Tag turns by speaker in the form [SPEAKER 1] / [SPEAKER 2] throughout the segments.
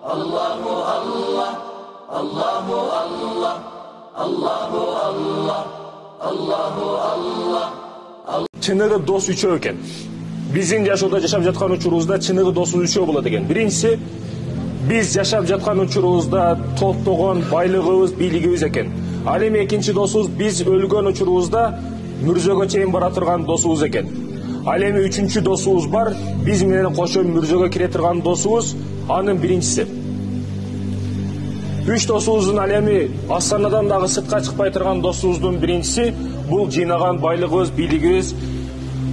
[SPEAKER 1] Allahu Allah, Allahu Allah, Allahu Allah, Allahu Allah.
[SPEAKER 2] Чыныгы дос үчөө экен. Биздин жашоодо жашап жаткан учурубузда чыныгы досубуз үчөө болот экен. Биринчиси, биз жашап жаткан учурубузда топтогон байлыгыбыз, бийлигибиз экен. Ал эми экинчи досубуз биз өлгөн учурубузда мүрзөгө чейин бара турган досубуз экен. Ал эми үчүнчү досубуз бар, биз менен кошо мүрзөгө кире турган досубуз, анын биринчиси. Үч досубуздун ал эми Астанадан дагы сыртка чыкпай турган досубуздун биринчиси бул жыйнаган байлыгыбыз, бийлигибиз,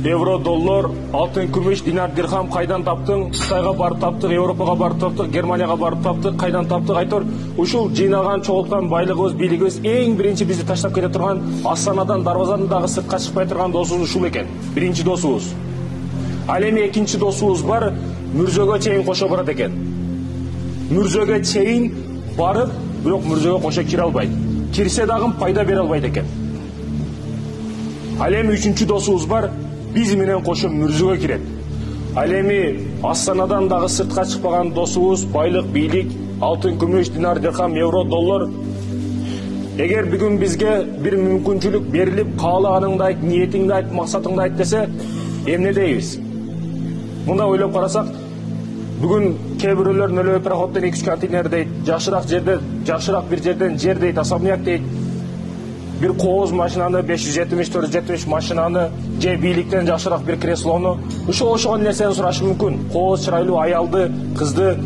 [SPEAKER 2] евро, доллар, алтын, күмүш, динар, дирхам кайдан таптың? Кытайга барып таптык, Европага барып таптык, Германияга барып таптык, кайдан таптык? Айтор, ушул жыйнаган, чогулткан байлыгыбыз, бийлигибиз эң биринчи бизди таштап кете турган Астанадан, Дарбазадан дагы сыртка чыкпай турган досубуз ушул экен. Биринчи досубуз. Ал эми экинчи досубуз бар, мүрзөгө чейин кошо барат экен. Мүрзөгө чейин барып, бирок мүрзөгө кошо кире албайт. Кирсе дагы пайда бере албайт экен. Ал эми үчүнчү досубуз бар, биз менен кошо мүрзөгө кирет. Ал эми Астанадан дагы сыртка чыкпаган досубуз, байлык, бийлик, алтын, күмүш, динар, дирхам, евро, доллар. Эгер бүгүн бизге бир мүмкүнчүлүк берилип, каалаганыңды айт, ниетиңди айт, максатыңды айт десе, эмне дейбиз? Мында ойлоп карасак, бүгүн кээ бирөөлөр нөлөө пароходдон 2 контейнер дейт, жакшыраак бир жерден жер дейт, особняк дейт. Bir koğuz maşinanı, 570-470 maşinanı, же бийликтен жакшыраак bir креслону. Ошол нерсени сурашы мүмкүн. Коğuz чырайлуу аялды, кызды.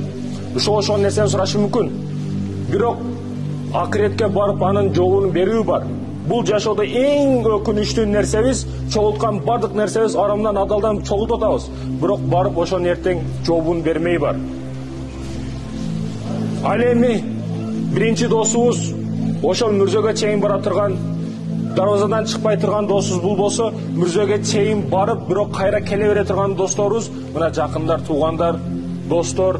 [SPEAKER 2] Ошол нерсени сурашы мүмкүн. Бирок акыретке барып анын жообун берүү бар. Бул жашоодо эң өкүнүчтүү нерсебиз, чогулткан бардык нерсебиз арамдан, адалдан чогултуп атабыз. Бирок барып ошол эртең жообун бермей бар. Ал эми биринчи досубуз ошол мүрзөгө чейин бара турган, дарбазадан чыкпай турган досубуз бул болсо, мүрзөгө чейин барып, бирок кайра келе бере турган досторубуз, мына жакындар, туугандар, достор,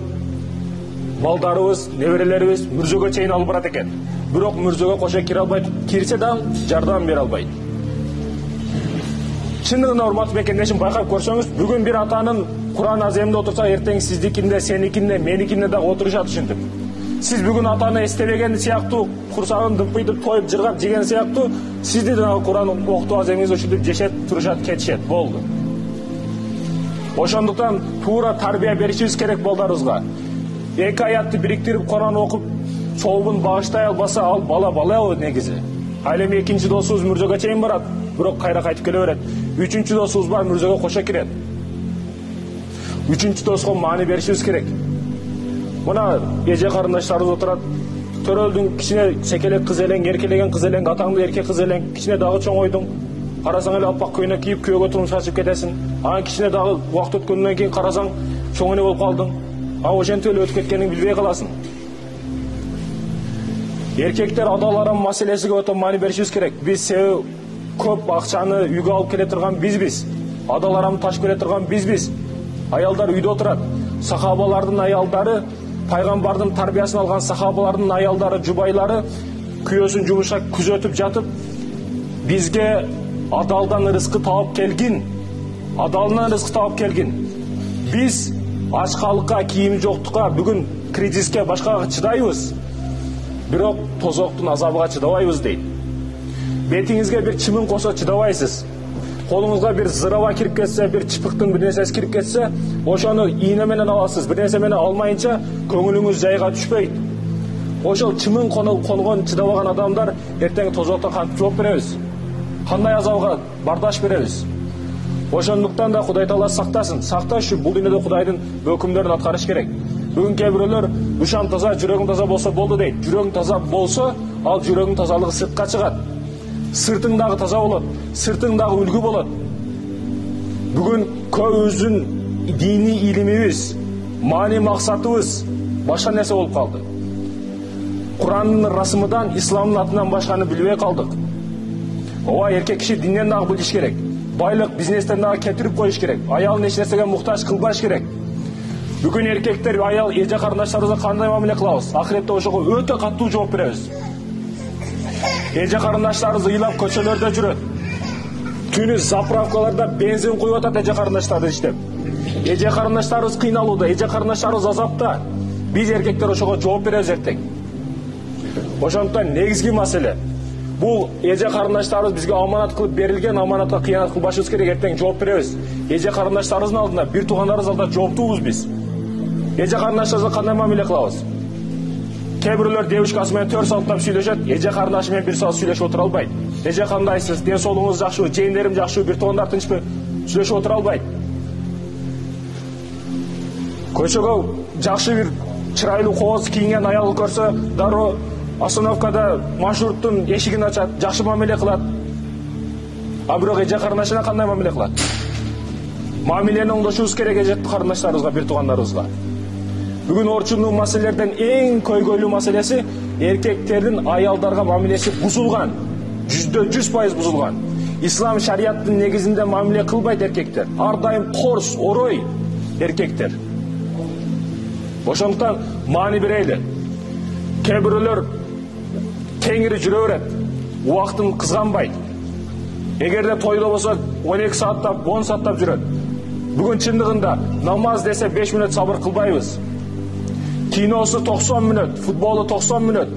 [SPEAKER 2] балдарыбыз, неберелерибиз мүрзөгө чейин алып барат экен. Бирок мүрзөгө кошо кире албайт, кирсе да жардам бере албайт. Чындыгында урматтуу мекендешим, байкап көрсөңүз, бүгүн бир атанын Куран аземинде отурса, эртең сиздикинде, сеникинде, меникинде дагы отурушат ушинтип. Siz bugün atanı estemegen siyaqtu, kursağın dımpıydıp, toyup, jırgap, jegen siyaqtu, sizde de Kur'an okutu azemiz oşutup, jeşet, turuşat, ketişet, boldu. Oşonduktan tuğra tarbiya berişimiz kerek boldarızga. Eki ayatты biriktirip, Kur'an okup, çoğubun bağıştay albasa, al bala o negizi. Ailemi ikinci dosuz mürzöge çeyin barat, bürok kayra kaytıp gele veret. Üçüncü dosuz var, mürzöge koşa kiret. Üçüncü dosuzga mani berişimiz kerek. Mına eje karındaşlarımız oturat, Төрөлдүн кичине секелек кыз элең, эркелеген кыз элең, атаңды эркек кыз элең, кичине дагы чоң ойдуң. Карасаң эле аппак көйнөк кийип, күйөөгө турмуш ачып кетесиң. Анан кичине дагы убакыт өткөндөн кийин карасаң, чоң эне болуп калдың. Ошентип эле өтүп кеткениңди билбей каласың. Эркектер адаларым маселесиге өтө маани беришибиз керек. Биз себеби көп акчаны үйгө алып келе турган бизбиз. Адаларым таш бере турган бизбиз. Аялдар үйдө отурат. Сахабалардын аялдары, пайгамбардын тарбиясын алган сахабалардын аялдары, жубайлары күйөөсүн жумушка күзөтүп жатып, бизге адалдан рызкы таап келгин. Адалынан рызкы таап келгин. Биз ачкалыкка, кийим жоктукка, бүгүн кризиске башкага чыдайбыз. Бирок тозоктун азабыга чыдабайбыз дейт. Бетиңизге бир чымын косо чыдабайсыз. Колуңузга бир зырава кирип кетсе, бир чыпыктын бир нерсеси кирип кетсе, ошону ийне менен аласыз. Бир нерсе менен алмайынча көңүлүңүз жайга түшпөйт. Ошол чымын конгон чыдабаган адамдар эртең тозокто кантип жооп беребиз? Кандай азабга бардаш беребиз? Ошондуктан да Кудай Таала сактасын. Сакташы бул дүйнөдө Кудайдын өкүмдөрүн аткарыш керек. Бүгүн кээ бирөөлөр душам таза, жүрөгүң таза болсо болду дейт. Жүрөгүң таза болсо, ал жүрөгүң тазалыгы сыртка чыгат. Сыртың дагы таза болот, сыртың дагы үлгү болот. Бүгүн көбүбүздүн дини илимибиз, маани максатыбыз башка нерсе болуп калды. Курандын расымыдан, исламдын атынан башканы билбей калдык. Ооба, эркек киши динден дагы билиш керек. Байлык, бизнестен дагы кетирип коюш керек. Аялын эч нерсеге муктаж кылбаш керек. Бүгүн эркектер, аял, эже карындаштарыбызга кандай мамиле кылабыз? Ахиретте ошого өтө катуу жооп беребиз. Эже карындаштарыбыз ыйлап көчөлөрдө жүрөт. Түнү заправкаларда бензин куюп атат эже карындаштары иштеп. Эже карындаштарыбыз кыйналууда, эже карындаштарыбыз азапта. Биз эркектер ошого жооп беребиз эртең. Ошондуктан негизги маселе бул эже карындаштарыбыз бизге аманат кылып берилген аманатка кыянат кылбашыбыз керек, эртең жооп беребиз. Эже карындаштарыбыздын алдында, бир туугандарыбыз алдында жооптуубуз биз. Эже карындаштарыбызга кандай мамиле кылабыз? Кээ бирөөлөр девушкасы менен 4 сааттап сүйлөшөт, эже карындашы менен 1 саат сүйлөшүп отура албайт. Эже кандайсыз, ден соолугуңуз жакшыбы, жээнерим жакшыбы, бир туугандар тынчпы сүйлөшүп отура албайт. Көчөгө жакшы бир чырайлуу кооз кийинген аял көрсө, дароо остановкада маршруттун эшигин ачат, жакшы мамиле кылат. А бирок эже карындашына кандай мамиле кылат? Мамилени оңдошубуз керек эже карындаштарыбызга, бир туугандарыбызга. Бүгүн орчундун маселелерден эң көйгөйлүү маселеси эркектердин аялдарга мамилеси бузулган. 100% бузулган. Ислам шарияттын негизинде мамиле кылбайт эркектер. Ар дайым корс, орой эркектер. Ошондуктан маани берели. Кээ бирөөлөр теңири жүрө берет. Убактын кызганбайт. Эгерде тойдо болсо 12 сааттап, 10 сааттап жүрөт. Бүгүн чындыгында намаз десе 5 мүнөт сабыр кылбайбыз. Киносу 90 мүнөт, футболу 90 мүнөт.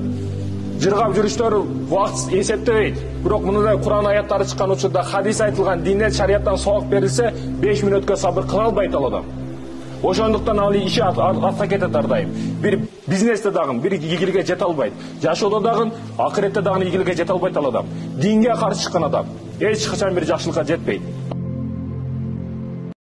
[SPEAKER 2] Жыргап жүрүштөрү убакыт эсептебейт. Бирок мындай Куран аяттары чыккан учурда хадис айтылган, динден, шарияттан сабак берилсе, 5 мүнөткө сабыр кыла албайт ал адам. Ошондуктан ал иши артка кетет ар дайым. Бир бизнесте дагы бир ийгиликке жете албайт. Жашоодо дагы, акыретте дагы ийгиликке жете албайт ал адам. Динге каршы чыккан адам эч качан бир жакшылыкка жетпейт.